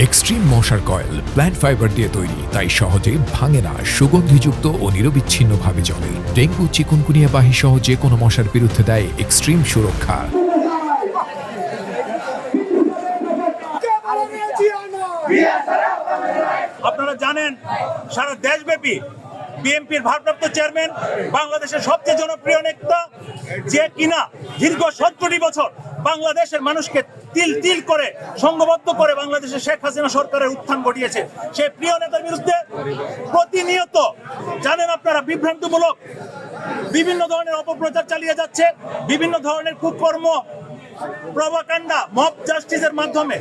Extreme মশার coil plant fibre দিয়ে তৈরি, তাই সহজে ভাঙে না, সুগন্ধিযুক্ত ও নিরবিচ্ছিন্নভাবে জ্বলে। ডেঙ্গু, চিকুনগুনিয়া বাহি সহ যে কোনো মশার বিরুদ্ধে দেয় এক্সট্রিম সুরক্ষা। আপনারা জানেন সারা দেশব্যাপী বিএনপির ভারপ্রাপ্ত চেয়ারম্যান, বাংলাদেশের সবচেয়ে জনপ্রিয় নেতা, যে কিনা দীর্ঘ 17 বছর বাংলাদেশের মানুষকে তিল তিল করে সংঘবদ্ধ করে বাংলাদেশের শেখ হাসিনা সরকারের উত্থান ঘটিয়েছে। সেই প্রিয় নেতার বিরুদ্ধে প্রতিনিয়ত জানেন আপনারা বিভ্রান্তমূলক বিভিন্ন ধরনের অপপ্রচার চালিয়ে যাচ্ছে, বিভিন্ন ধরনের কুকর্ম, প্রভাকাণ্ডা, মব জাস্টিসের মাধ্যমে।